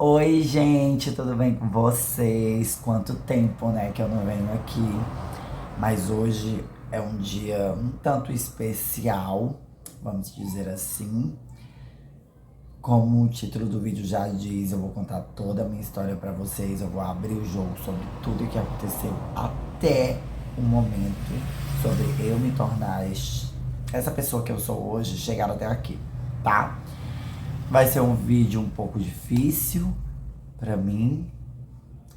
Oi, gente, tudo bem com vocês? Quanto tempo, né, que eu não venho aqui. Mas hoje é um dia um tanto especial, vamos dizer assim. Como o título do vídeo já diz, eu vou contar toda a minha história pra vocês. Eu vou abrir o jogo sobre tudo o que aconteceu até o momento, sobre eu me tornar essa pessoa que eu sou hoje, chegar até aqui, tá? Vai ser um vídeo um pouco difícil pra mim,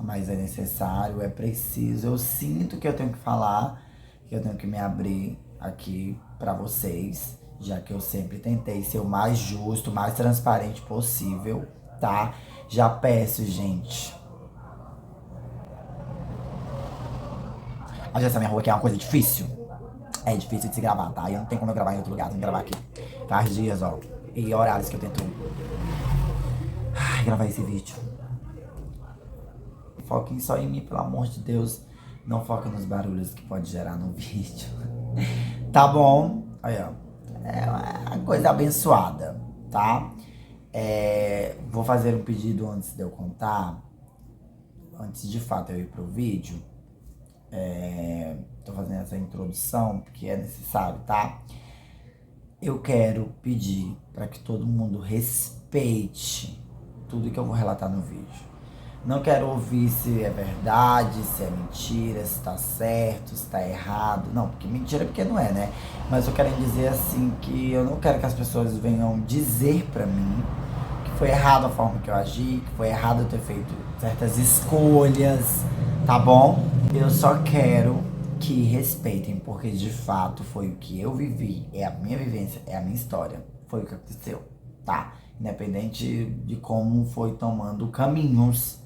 mas é necessário, é preciso. Eu sinto que eu tenho que falar, que eu tenho que me abrir aqui pra vocês, já que eu sempre tentei ser o mais justo, o mais transparente possível, tá? Já peço, gente. Mas essa minha rua aqui é uma coisa difícil. É difícil de se gravar, tá? E eu não tenho como eu gravar em outro lugar, tenho que gravar aqui. Faz dias, ó. E horários que eu tento gravar esse vídeo. Foquem só em mim, pelo amor de Deus. Não foquem nos barulhos que pode gerar no vídeo. Tá bom? Aí, ó. É uma coisa abençoada, tá? Vou fazer um pedido antes de eu contar. Antes de fato eu ir pro vídeo. Tô fazendo essa introdução porque é necessário, tá? Eu quero pedir para que todo mundo respeite tudo que eu vou relatar no vídeo. Não quero ouvir se é verdade, se é mentira, se tá certo, se tá errado. Não, porque mentira é porque não é, né? Mas eu quero dizer assim que eu não quero que as pessoas venham dizer pra mim que foi errado a forma que eu agi, que foi errado eu ter feito certas escolhas, tá bom? Eu só quero que respeitem, porque de fato foi o que eu vivi, é a minha vivência, é a minha história, foi o que aconteceu, tá? Independente de como foi tomando caminhos,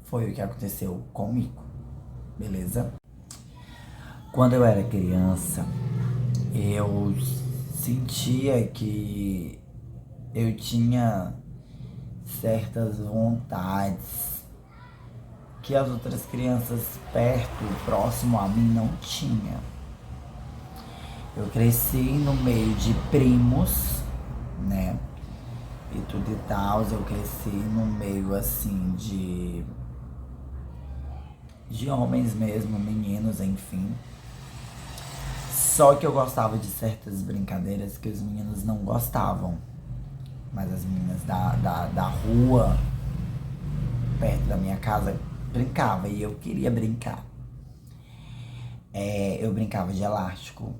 foi o que aconteceu comigo, beleza? Quando eu era criança, eu sentia que eu tinha certas vontades que as outras crianças perto, próximo a mim, não tinham. Eu cresci no meio de primos, né? E tudo e tal, eu cresci no meio assim de homens mesmo, meninos, enfim. Só que eu gostava de certas brincadeiras que os meninos não gostavam. Mas as meninas da rua, perto da minha casa, brincavam e eu queria brincar. Eu brincava de elástico.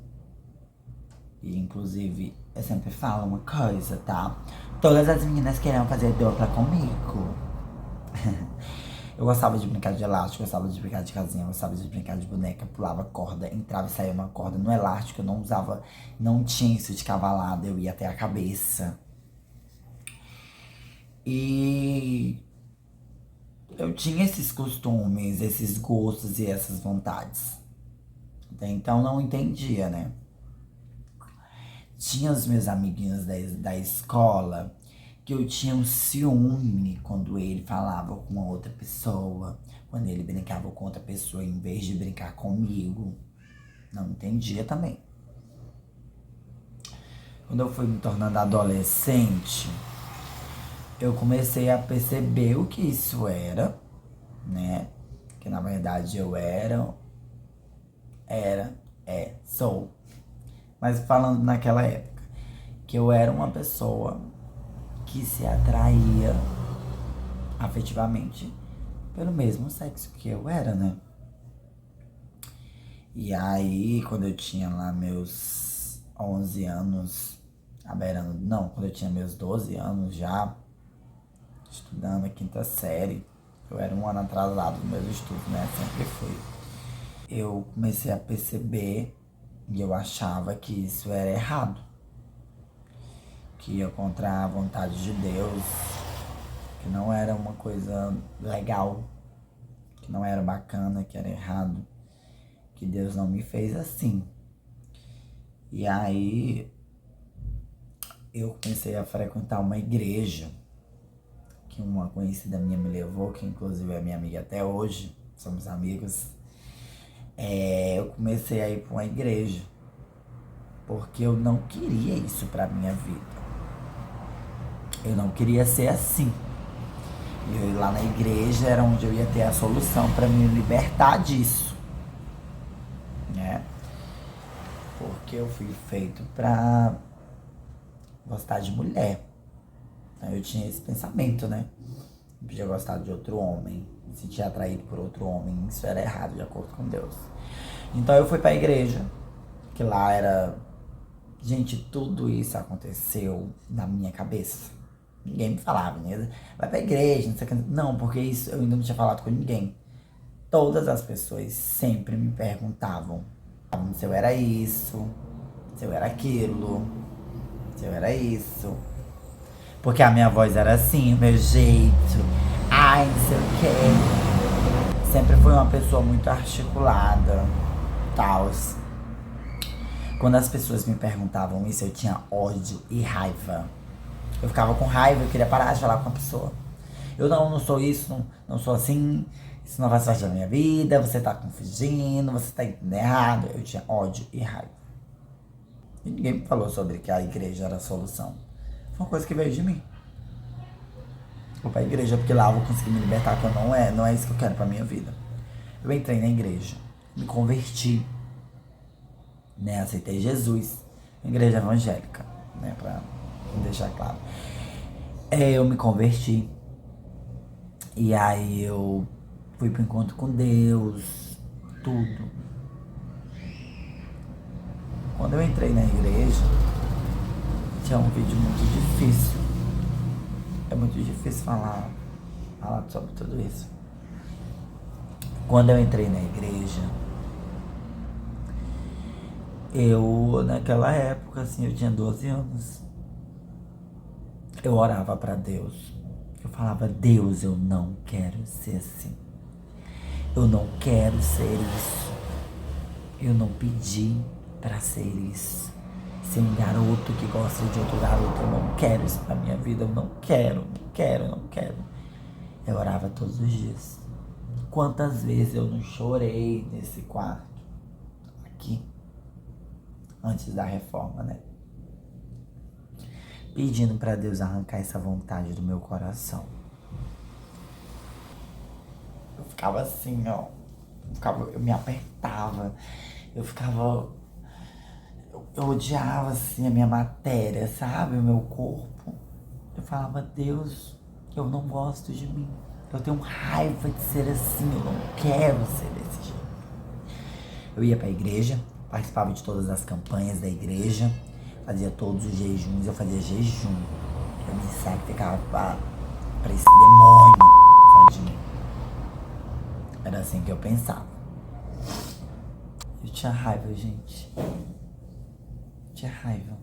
E inclusive, eu sempre falo uma coisa, tá? Todas as meninas queriam fazer dupla comigo. Eu gostava de brincar de elástico, gostava de brincar de casinha, gostava de brincar de boneca, pulava corda, entrava e saía uma corda no elástico, eu não usava, não tinha isso de cavalada, eu ia até a cabeça. E eu tinha esses costumes, esses gostos e essas vontades. Até então não entendia, né? Tinha os meus amiguinhos da escola que eu tinha um ciúme quando ele falava com outra pessoa, quando ele brincava com outra pessoa em vez de brincar comigo. Não entendia também. Quando eu fui me tornando adolescente, eu comecei a perceber o que isso era, né? Que na verdade eu sou. Mas falando naquela época, que eu era uma pessoa que se atraía afetivamente pelo mesmo sexo que eu era, né? E aí, quando eu tinha lá meus 11 anos, quando eu tinha meus 12 anos já, estudando a quinta série, eu era um ano atrasado nos meus estudos, né? Sempre fui. Eu comecei a perceber e eu achava que isso era errado. Que ia contra a vontade de Deus, que não era uma coisa legal, que não era bacana, que era errado, que Deus não me fez assim. E aí eu comecei a frequentar uma igreja que uma conhecida minha me levou, que inclusive é minha amiga até hoje, somos amigos. Eu comecei a ir para uma igreja porque eu não queria isso pra minha vida. Eu não queria ser assim. E eu ir lá na igreja era onde eu ia ter a solução para me libertar disso, né? Porque eu fui feito pra gostar de mulher. Eu tinha esse pensamento, né? Eu podia gostar de outro homem, me sentir atraído por outro homem. Isso era errado, de acordo com Deus. Então eu fui pra igreja, que lá era... Gente, tudo isso aconteceu na minha cabeça. Ninguém me falava, né? Vai pra igreja, não sei o que. Não, porque isso eu ainda não tinha falado com ninguém. Todas as pessoas sempre me perguntavam se eu era isso, se eu era aquilo, se eu era isso. Porque a minha voz era assim, o meu jeito. Ai, não sei o quê. Sempre fui uma pessoa muito articulada, tal. Quando as pessoas me perguntavam isso, eu tinha ódio e raiva. Eu ficava com raiva, eu queria parar de falar com a pessoa. Eu não sou isso, não sou assim. Isso não faz parte da minha vida, você tá confundindo, você tá entendendo errado. Eu tinha ódio e raiva. E ninguém me falou sobre que a igreja era a solução. Foi uma coisa que veio de mim. Vou pra igreja porque lá eu vou conseguir me libertar, que eu não é isso que eu quero pra minha vida. Eu entrei na igreja, me converti, né? Aceitei Jesus, igreja evangélica, né? Pra deixar claro. Eu me converti. E aí eu fui pro encontro com Deus, tudo. Quando eu entrei na igreja, tinha um vídeo muito difícil. É muito difícil falar sobre tudo isso. Quando eu entrei na igreja, naquela época, assim, eu tinha 12 anos. Eu orava pra Deus. Eu falava, Deus, eu não quero ser assim. Eu não quero ser isso. Eu não pedi pra ser isso. Ser um garoto que gosta de outro garoto. Eu não quero isso pra minha vida. Eu não quero. Eu orava todos os dias. Quantas vezes eu não chorei nesse quarto? Aqui. Antes da reforma, né? Pedindo pra Deus arrancar essa vontade do meu coração. Eu ficava assim, ó. Eu me apertava. Eu odiava, assim, a minha matéria, sabe? O meu corpo. Eu falava, Deus, eu não gosto de mim. Eu tenho raiva de ser assim. Eu não quero ser desse jeito. Eu ia pra igreja, participava de todas as campanhas da igreja, fazia todos os jejuns, eu fazia jejum. Eu me sacrificava pra esse demônio atrás de mim. Era assim que eu pensava. Eu tinha raiva, gente. Tinha raiva.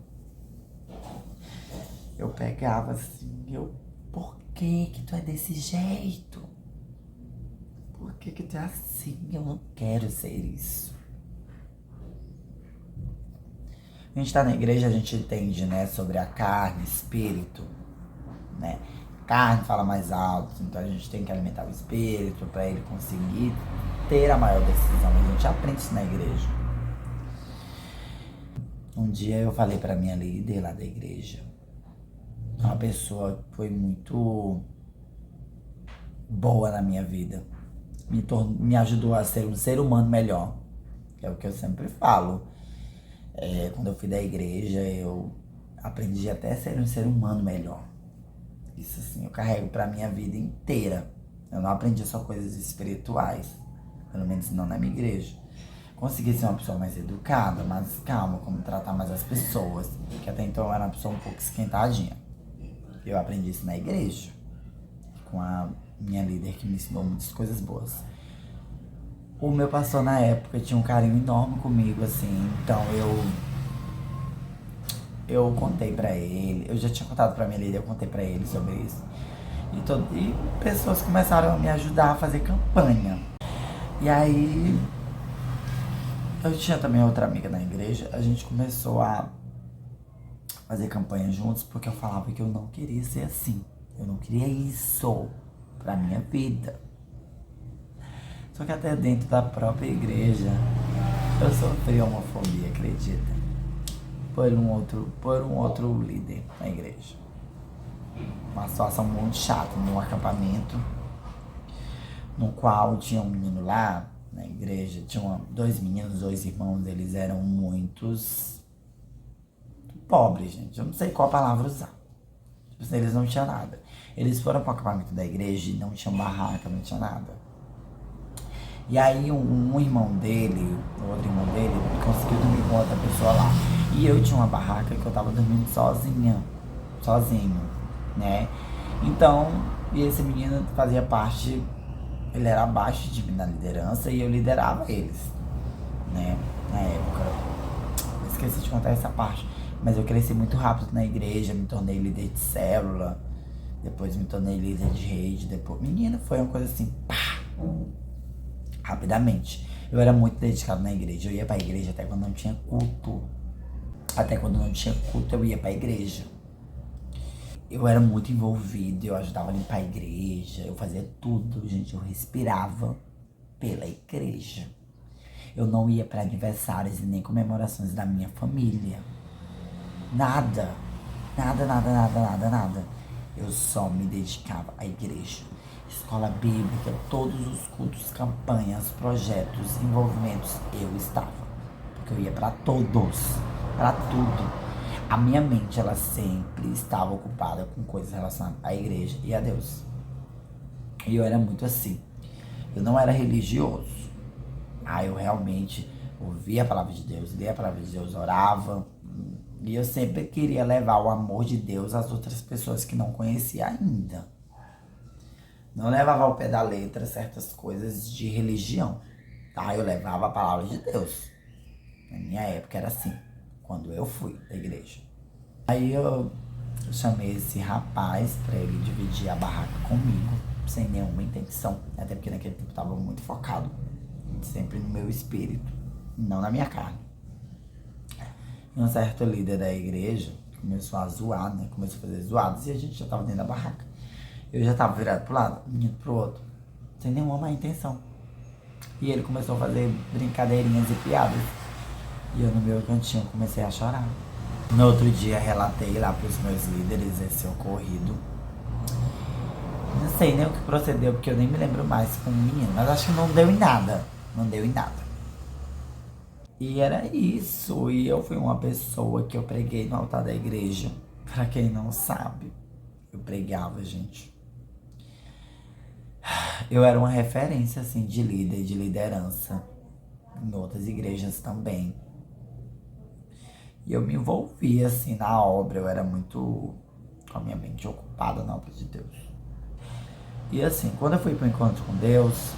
Eu pegava assim, por que tu é desse jeito? Por que tu é assim? Eu não quero ser isso. A gente tá na igreja, a gente entende, né, sobre a carne, espírito, né? Carne fala mais alto, então a gente tem que alimentar o espírito para ele conseguir ter a maior decisão. A gente aprende isso na igreja. Um dia eu falei para minha líder lá da igreja, uma pessoa que foi muito boa na minha vida, me ajudou a ser um ser humano melhor, que é o que eu sempre falo. Quando eu fui da igreja, eu aprendi até a ser um ser humano melhor. Isso assim, eu carrego pra minha vida inteira. Eu não aprendi só coisas espirituais, pelo menos não na minha igreja. Consegui ser uma pessoa mais educada, mais calma, como tratar mais as pessoas, que até então eu era uma pessoa um pouco esquentadinha. Eu aprendi isso na igreja, com a minha líder que me ensinou muitas coisas boas. O meu pastor na época tinha um carinho enorme comigo, assim, então eu contei pra ele, eu já tinha contado pra minha líder, eu contei pra ele sobre isso. E pessoas começaram a me ajudar a fazer campanha. E aí, eu tinha também outra amiga na igreja, a gente começou a fazer campanha juntos, porque eu falava que eu não queria ser assim. Eu não queria isso pra minha vida. Só que até dentro da própria igreja, eu sofri homofobia, acredita? Por um outro líder na igreja. uma situação muito chata num acampamento, no qual tinha um menino lá na igreja, tinha dois meninos, dois irmãos, eles eram muitos pobres, gente. Eu não sei qual palavra usar. Tipo assim, eles não tinham nada. Eles foram pro acampamento da igreja e não tinham barraca, não tinha nada. E aí um irmão dele, o outro irmão dele, conseguiu dormir com outra pessoa lá. E eu tinha uma barraca que eu tava dormindo sozinho, né? Então, e esse menino fazia parte, ele era abaixo de mim na liderança e eu liderava eles, né? Na época. Esqueci de contar essa parte. Mas eu cresci muito rápido na igreja, me tornei líder de célula, depois me tornei líder de rede, depois. Menina, foi uma coisa assim, pá! Rapidamente. Eu era muito dedicado na igreja. Eu ia pra igreja até quando não tinha culto. Até quando não tinha culto, eu ia pra igreja. Eu era muito envolvido, eu ajudava a limpar a igreja, eu fazia tudo, gente. Eu respirava pela igreja. Eu não ia pra aniversários e nem comemorações da minha família. Nada. Nada, nada, nada, nada, nada. Eu só me dedicava à igreja. Escola bíblica, todos os cultos, campanhas, projetos, envolvimentos, eu estava. Porque eu ia para todos, para tudo. A minha mente, ela sempre estava ocupada com coisas relacionadas à igreja e a Deus. E eu era muito assim. Eu não era religioso. Eu realmente ouvia a palavra de Deus, lia a palavra de Deus, orava. E eu sempre queria levar o amor de Deus às outras pessoas que não conhecia ainda. Não levava ao pé da letra certas coisas de religião, tá? Eu levava a palavra de Deus. Na minha época era assim, quando eu fui da igreja. Aí eu chamei esse rapaz pra ele dividir a barraca comigo, sem nenhuma intenção. Até porque naquele tempo eu tava muito focado, sempre no meu espírito, não na minha carne. E um certo líder da igreja começou a zoar, né? Começou a fazer zoadas e a gente já tava dentro da barraca. Eu já tava virado pro lado, o menino pro outro, sem nenhuma má intenção. E ele começou a fazer brincadeirinhas e piadas. E eu no meu cantinho comecei a chorar. No outro dia relatei lá pros meus líderes esse ocorrido. Não sei nem o que procedeu, porque eu nem me lembro mais com o menino. Mas acho que não deu em nada. Não deu em nada. E era isso. E eu fui uma pessoa que eu preguei no altar da igreja. Pra quem não sabe, eu pregava, gente. Eu era uma referência, assim, de líder, de liderança. Em outras igrejas também. E eu me envolvi, assim, na obra. Eu era muito com a minha mente ocupada na obra de Deus. E assim, quando eu fui pro encontro com Deus,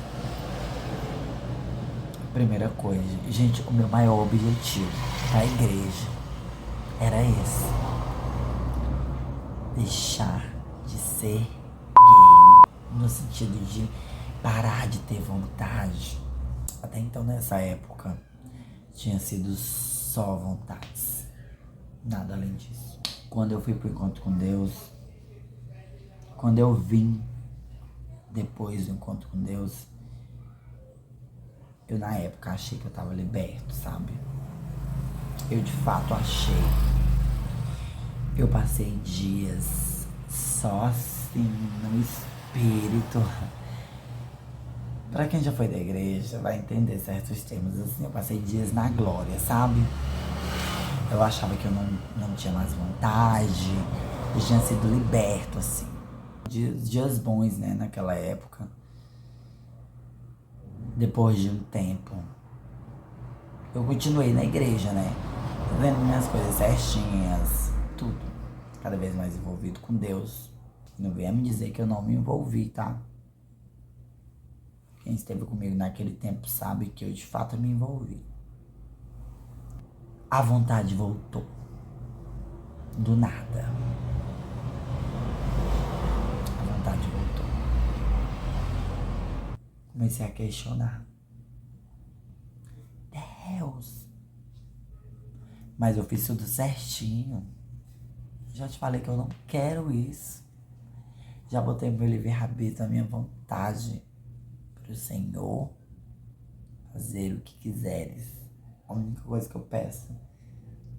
primeira coisa, gente, o meu maior objetivo na igreja era esse. Deixar de ser gay, no sentido de parar de ter vontade. Até então, nessa época, tinha sido só vontades, nada além disso. Quando eu fui pro encontro com Deus, quando eu vim depois do encontro com Deus, eu na época achei que eu tava liberto, sabe? Eu de fato achei. Eu passei dias só assim, no espírito. Pra quem já foi da igreja, vai entender certos termos assim. Eu passei dias na glória, sabe? Eu achava que eu não tinha mais vontade. Eu tinha sido liberto, assim. Dias bons, né, naquela época. Depois de um tempo, eu continuei na igreja, né? Fazendo minhas coisas certinhas, tudo. Cada vez mais envolvido com Deus. Não venha me dizer que eu não me envolvi, tá? Quem esteve comigo naquele tempo sabe que eu de fato me envolvi. A vontade voltou. Do nada. A vontade voltou. Comecei a questionar. Deus. Mas eu fiz tudo certinho. Já te falei que eu não quero isso. Já botei meu livre-arbítrio, a minha vontade pro Senhor fazer o que quiseres. A única coisa que eu peço,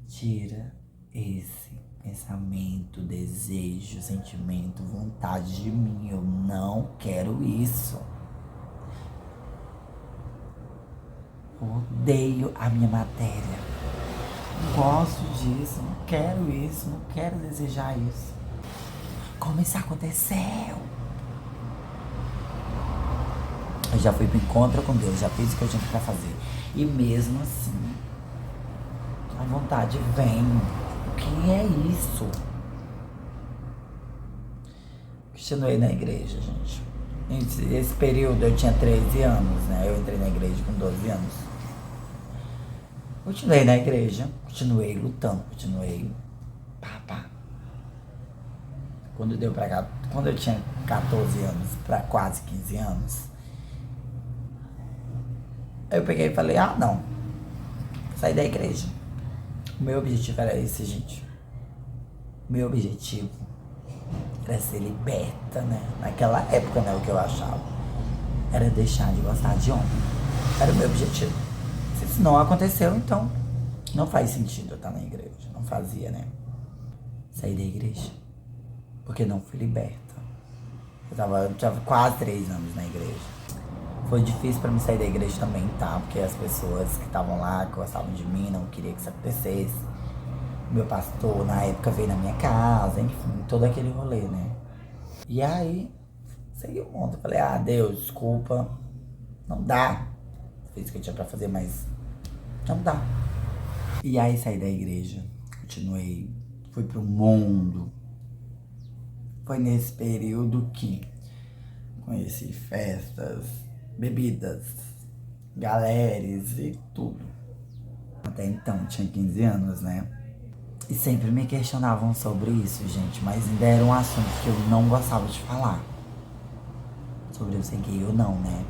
tira esse Pensamento, desejo, sentimento, vontade de mim. Eu não quero isso. Eu odeio a minha matéria. Não gosto disso, não quero isso, não quero desejar isso. Como isso aconteceu? Eu já fui pro encontro com Deus, já fiz o que eu tinha pra fazer. E mesmo assim, a vontade vem. O que é isso? Continuei na igreja, gente. Esse período eu tinha 13 anos, né? Eu entrei na igreja com 12 anos. Continuei na igreja, continuei lutando, continuei pá. Quando eu tinha 14 anos pra quase 15 anos, eu peguei e falei, não, saí da igreja. O meu objetivo era esse, gente. Meu objetivo era ser liberta, né? Naquela época, né, o que eu achava era deixar de gostar de homem. Era o meu objetivo. Se isso não aconteceu, então não faz sentido eu estar na igreja. Não fazia, né? Saí da igreja porque não fui liberta. Eu tava quase 3 anos na igreja. Foi difícil pra mim sair da igreja também, tá? Porque as pessoas que estavam lá, que gostavam de mim, não queriam que isso acontecesse. Meu pastor, na época, veio na minha casa, enfim, todo aquele rolê, né? E aí, segui o mundo. Falei, Deus, desculpa, não dá. Fiz o que eu tinha pra fazer, mas não dá. E aí, saí da igreja, continuei, fui pro mundo. Foi nesse período que conheci festas, bebidas, galeres e tudo. Até então, tinha 15 anos, né? E sempre me questionavam sobre isso, gente. Mas ainda era um assunto que eu não gostava de falar. Sobre eu ser gay ou não, né?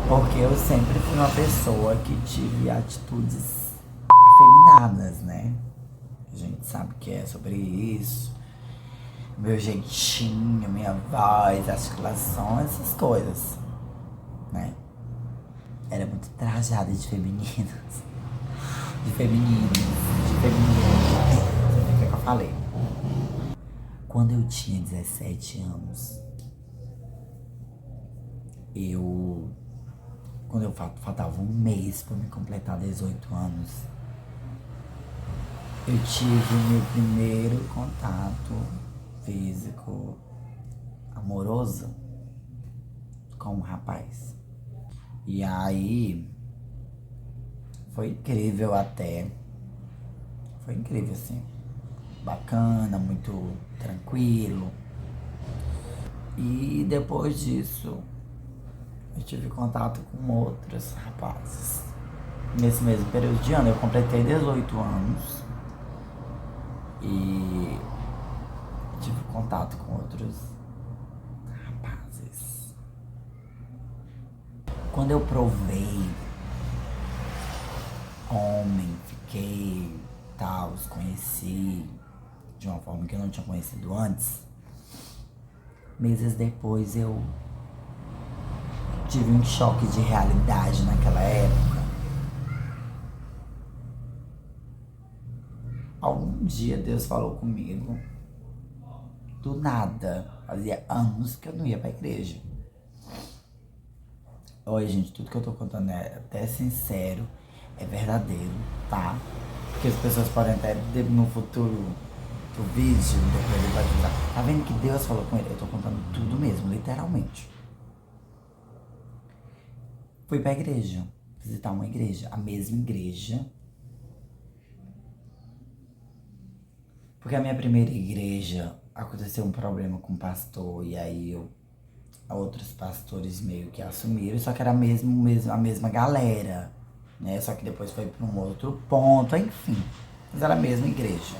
Porque eu sempre fui uma pessoa que tive atitudes afeminadas, né? A gente sabe que é sobre isso. Meu jeitinho, minha voz, articulação, essas coisas, né? Era muito trajada de femininas. De femininos. Você vê o que eu falei? Quando eu tinha 17 anos, quando eu faltava um mês pra me completar 18 anos, eu tive meu primeiro contato físico amoroso com um rapaz. E aí foi incrível até. Foi incrível, assim. Bacana, muito tranquilo. E depois disso, eu tive contato com outros rapazes. Nesse mesmo período de ano, eu completei 18 anos. E tive contato com outros rapazes. Quando eu provei homem, fiquei, tal, os conheci de uma forma que eu não tinha conhecido antes. Meses depois eu tive um choque de realidade naquela época. Algum dia Deus falou comigo, do nada. Fazia anos que eu não ia pra igreja. Oi, gente, tudo que eu tô contando é até sincero, é verdadeiro, tá? Porque as pessoas podem até no futuro do vídeo, depois ele vai dizer, tá vendo que Deus falou com ele? Eu tô contando tudo mesmo, literalmente. Fui pra igreja, visitar uma igreja, a mesma igreja. Porque a minha primeira igreja aconteceu um problema com o pastor, e aí outros pastores meio que assumiram, só que era a mesma galera, né? Só que depois foi para um outro ponto, enfim. Mas era a mesma igreja,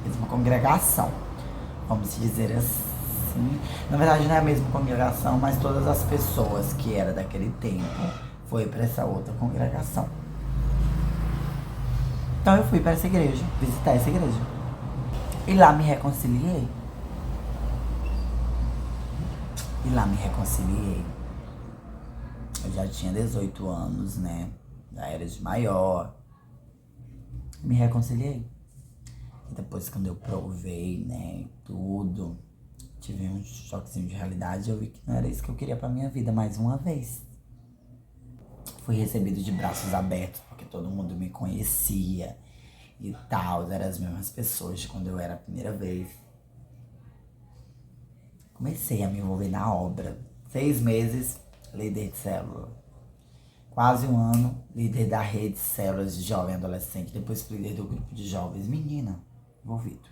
mesma congregação, vamos dizer assim. Na verdade não é a mesma congregação, mas todas as pessoas que eram daquele tempo foi para essa outra congregação. Então eu fui para essa igreja, visitar essa igreja. E lá me reconciliei. Eu já tinha 18 anos, né? Já era de maior. Me reconciliei. E depois, quando eu provei, né, tudo, tive um choquezinho de realidade, eu vi que não era isso que eu queria pra minha vida mais uma vez. Fui recebido de braços abertos, porque todo mundo me conhecia e tal, eram as mesmas pessoas de quando eu era a primeira vez. Comecei a me envolver na obra. 6 meses, líder de célula. Quase um ano, líder da rede de células de jovem e adolescente. Depois fui líder do grupo de jovens, menina, envolvido.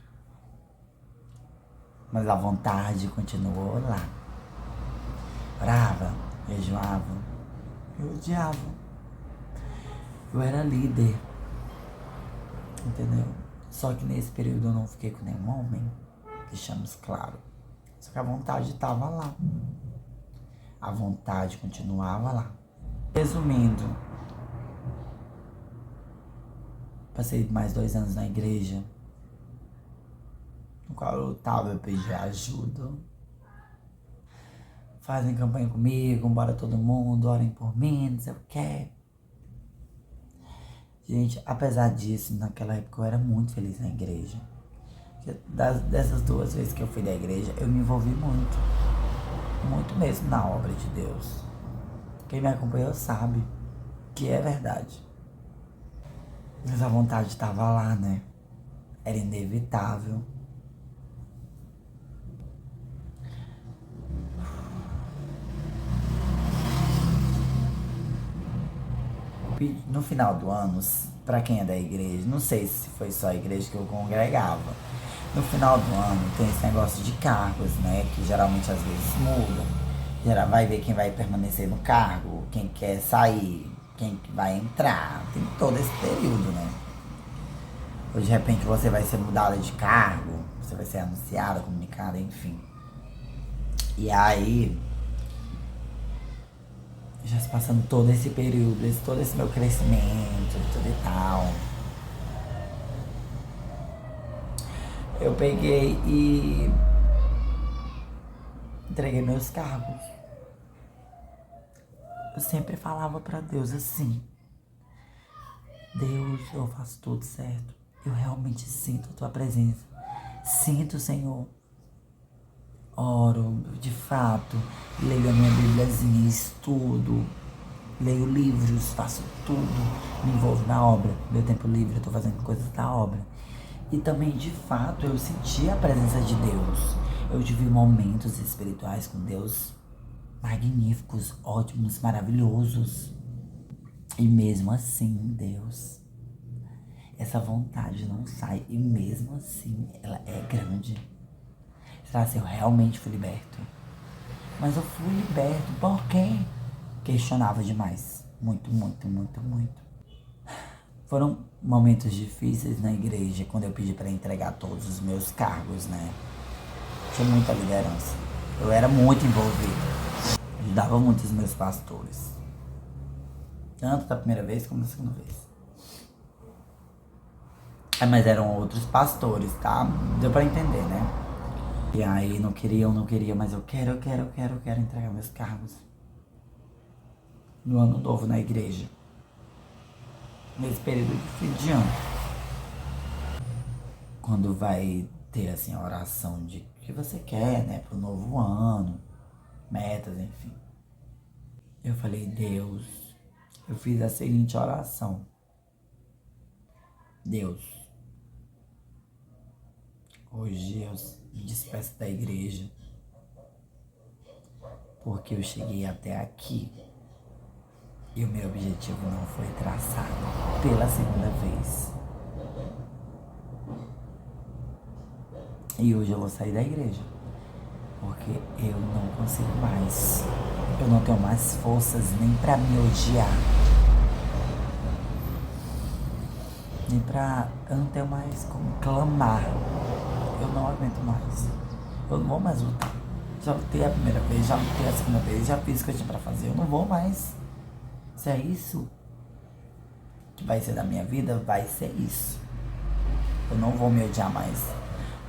Mas a vontade continuou lá. Orava, jejuava, eu odiava. Eu era líder, entendeu? Só que nesse período eu não fiquei com nenhum homem, deixamos claro. Só que a vontade estava lá. A vontade continuava lá. Resumindo, passei mais 2 anos na igreja, no qual eu lutava, eu pedi ajuda. Fazem campanha comigo, bora todo mundo, orem por mim, não sei o que. Gente, apesar disso, naquela época eu era muito feliz na igreja. Dessas 2 vezes que eu fui da igreja, eu me envolvi muito mesmo na obra de Deus. Quem me acompanhou sabe que é verdade. Mas a vontade estava lá, né? Era inevitável. No final do ano, pra quem é da igreja, não sei se foi só a igreja que eu congregava. No final do ano tem esse negócio de cargos, né? Que geralmente às vezes mudam. Vai ver quem vai permanecer no cargo, quem quer sair, quem vai entrar. Tem todo esse período, né? Ou de repente você vai ser mudada de cargo, você vai ser anunciada, comunicada, enfim. E aí, já se passando todo esse período, todo esse meu crescimento, tudo e tal. Eu peguei e entreguei meus cargos. Eu sempre falava pra Deus assim: Deus, eu faço tudo certo. Eu realmente sinto a tua presença. Sinto, Senhor. Oro, de fato. Leio a minha Bíbliazinha, estudo. Leio livros, faço tudo. Me envolvo na obra. Meu tempo livre, eu tô fazendo coisas da obra. E também, de fato, eu senti a presença de Deus. Eu tive momentos espirituais com Deus magníficos, ótimos, maravilhosos. E mesmo assim, Deus, essa vontade não sai. E mesmo assim, ela é grande. Será que eu realmente fui liberto? Mas eu fui liberto por quê? Questionava demais. Muito, muito, muito, muito. Foram momentos difíceis na igreja, quando eu pedi para entregar todos os meus cargos, né? Tinha muita liderança. Eu era muito envolvido. Ajudava muito os meus pastores. Tanto da primeira vez como da segunda vez. Mas eram outros pastores, tá? Deu pra entender, né? E aí não queria, mas eu quero entregar meus cargos. No ano novo na igreja. Nesse período de fim de ano. Quando vai ter assim a oração de o que você quer, né? Pro novo ano. Metas, enfim. Eu falei, Deus, eu fiz a seguinte oração. Deus, hoje eu me despeço da igreja, porque eu cheguei até aqui e o meu objetivo não foi traçado pela segunda vez. E hoje eu vou sair da igreja, porque eu não consigo mais. Eu não tenho mais forças nem pra me odiar. Eu não tenho mais como clamar. Eu não aguento mais. Eu não vou mais lutar. Já lutei a primeira vez, já lutei a segunda vez, já fiz o que eu tinha pra fazer. Eu não vou mais. Se é isso que vai ser da minha vida, vai ser isso. Eu não vou me odiar mais.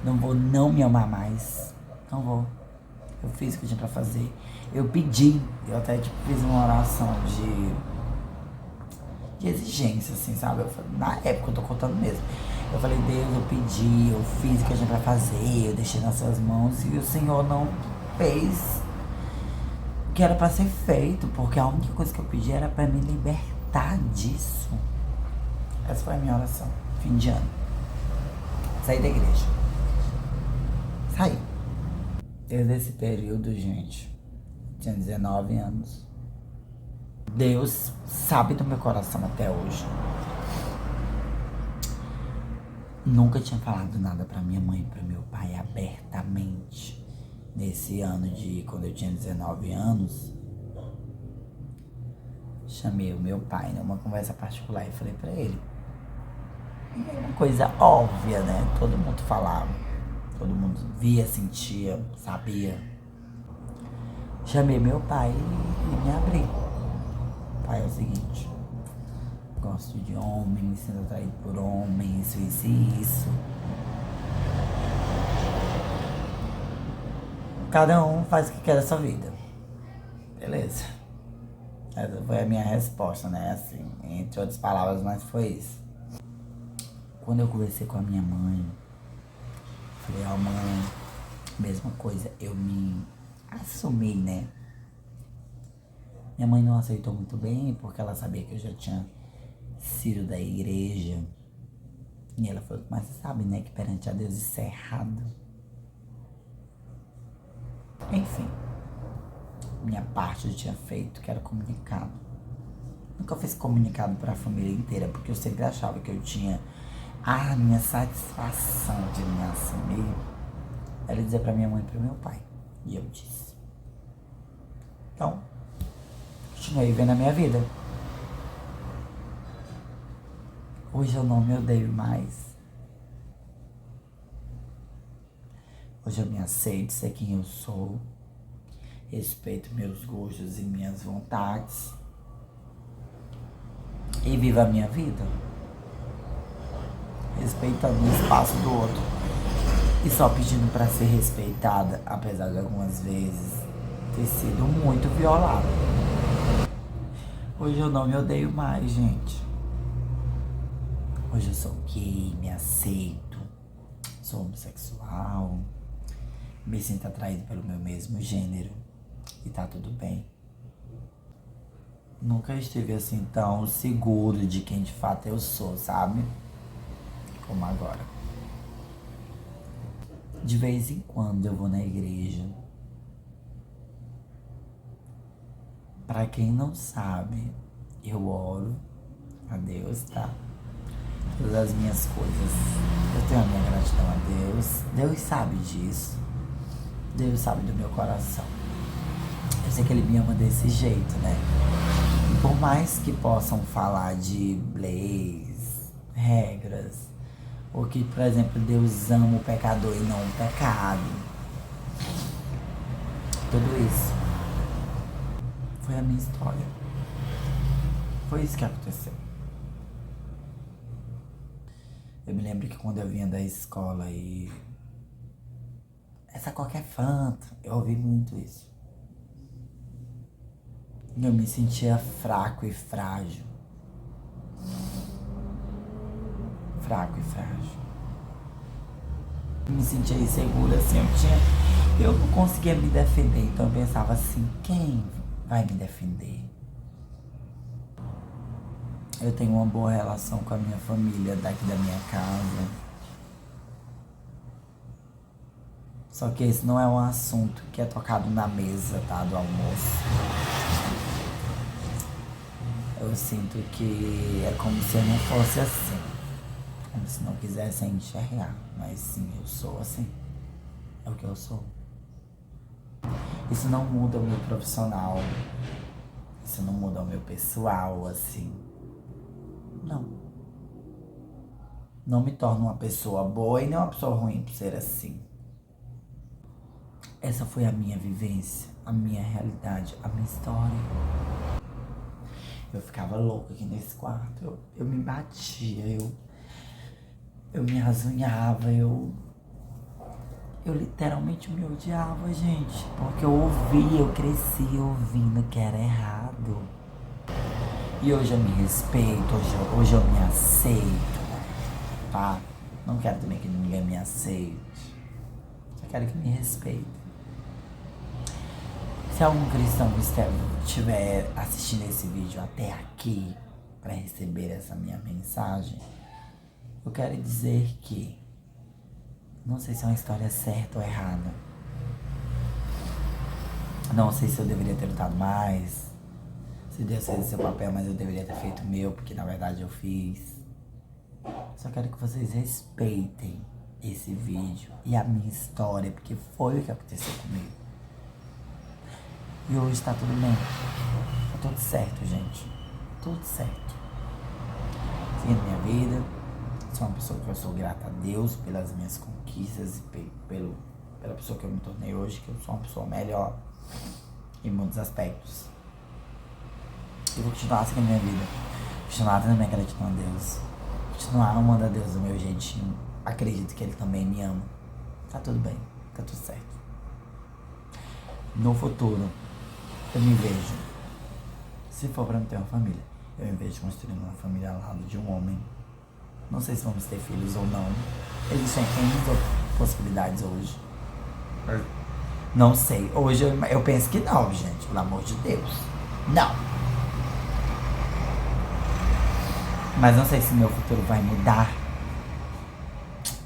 Não vou não me amar mais. Não vou. Eu fiz o que eu tinha pra fazer. Eu pedi, eu até fiz uma oração de exigência, assim, sabe? Na época, eu tô contando mesmo. Eu falei, Deus, eu pedi, eu fiz o que a gente vai fazer, eu deixei nas suas mãos e o Senhor não fez o que era pra ser feito, porque a única coisa que eu pedi era pra me libertar disso. Essa foi a minha oração, fim de ano. Saí da igreja. Saí. Desde esse período, gente, tinha 19 anos. Deus sabe do meu coração até hoje. Nunca tinha falado nada pra minha mãe e pro meu pai abertamente. Nesse ano de quando eu tinha 19 anos, chamei o meu pai numa conversa particular e falei pra ele. E era uma coisa óbvia, né? Todo mundo falava, todo mundo via, sentia, sabia. Chamei meu pai e me abri. Pai, é o seguinte, gosto de homens, sendo atraído por homens, isso e isso. Cada um faz o que quer da sua vida. Beleza. Essa foi a minha resposta, né? Assim, entre outras palavras, mas foi isso. Quando eu conversei com a minha mãe, falei, ó, mãe, mesma coisa, eu me assumi, né? Minha mãe não aceitou muito bem, porque ela sabia que eu já tinha sido da igreja. E ela falou, mas você sabe, né, que perante a Deus isso é errado. Enfim, minha parte eu tinha feito, que era comunicado. Nunca fiz comunicado para a família inteira, porque eu sempre achava que eu tinha a minha satisfação de me assumir. Era dizer para minha mãe e para meu pai. E eu disse. Então, continuei vivendo a minha vida. Hoje eu não me odeio mais. Hoje eu me aceito, sei quem eu sou. Respeito meus gostos e minhas vontades. E vivo a minha vida. Respeitando o espaço do outro. E só pedindo pra ser respeitada, apesar de algumas vezes ter sido muito violada. Hoje eu não me odeio mais, gente. Hoje eu sou gay, me aceito, sou homossexual, me sinto atraído pelo meu mesmo gênero e tá tudo bem. Nunca estive assim tão seguro de quem de fato eu sou, sabe? Como agora. De vez em quando eu vou na igreja. Pra quem não sabe, eu oro a Deus, tá? Todas as minhas coisas. Eu tenho a minha gratidão a Deus. Deus sabe disso. Deus sabe do meu coração. Eu sei que Ele me ama desse jeito, né? E por mais que possam falar de leis, regras, ou que, por exemplo, Deus ama o pecador e não o pecado. Tudo isso foi a minha história. Foi isso que aconteceu. Eu me lembro que quando eu vinha da escola e... essa qualquer fanta, eu ouvi muito isso. Eu me sentia fraco e frágil. Fraco e frágil. Eu me sentia insegura, assim, eu não conseguia me defender, então eu pensava assim, quem vai me defender? Eu tenho uma boa relação com a minha família daqui da minha casa. Só que esse não é um assunto que é tocado na mesa, tá? Do almoço. Eu sinto que é como se eu não fosse assim. Como se não quisesse enxergar. Mas sim, eu sou assim. É o que eu sou. Isso não muda o meu profissional. Isso não muda o meu pessoal, assim. Não. Não me torna uma pessoa boa e nem uma pessoa ruim por ser assim. Essa foi a minha vivência, a minha realidade, a minha história. Eu ficava louca aqui nesse quarto. Eu me batia, eu me azunhava, eu literalmente me odiava, gente. Porque eu ouvia, eu cresci ouvindo que era errado. E hoje eu me respeito, hoje eu me aceito, tá? Não quero também que ninguém me aceite. Só quero que me respeite. Se algum cristão estiver assistindo esse vídeo até aqui para receber essa minha mensagem, eu quero dizer que não sei se é uma história certa ou errada. Não sei se eu deveria ter lutado mais. Se Deus fez o seu papel, mas eu deveria ter feito o meu, porque na verdade eu fiz. Só quero que vocês respeitem esse vídeo e a minha história, porque foi o que aconteceu comigo. E hoje tá tudo bem. Tá tudo certo, gente. Tudo certo. Seguindo minha vida. Sou uma pessoa que eu sou grata a Deus pelas minhas conquistas e pela pessoa que eu me tornei hoje, que eu sou uma pessoa melhor em muitos aspectos. Eu vou continuar seguindo minha vida. Continuar tendo minha gratidão a Deus. Continuar amando a Deus do meu jeitinho. Acredito que Ele também me ama. Tá tudo bem. Tá tudo certo. No futuro, eu me vejo, se for pra me ter uma família, eu me vejo construindo uma família ao lado de um homem. Não sei se vamos ter filhos ou não. Existem N possibilidades hoje. Não sei. Hoje eu penso que não, gente. Pelo amor de Deus. Não. Mas não sei se meu futuro vai mudar.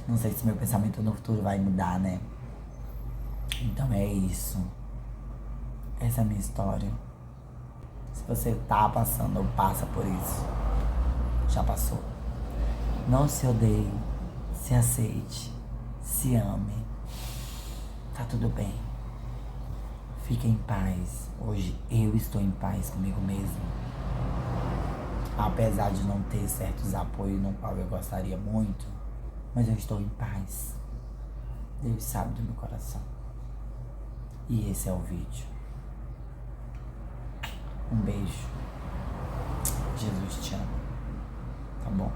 Não sei se meu pensamento no futuro vai mudar, né? Então é isso. Essa é a minha história. Se você tá passando ou passa por isso, já passou. Não se odeie, se aceite, se ame. Tá tudo bem. Fique em paz. Hoje eu estou em paz comigo mesmo. Apesar de não ter certos apoios no qual eu gostaria muito, mas eu estou em paz. Deus sabe do meu coração. E esse é o vídeo. Um beijo. Jesus te ama. Tá bom?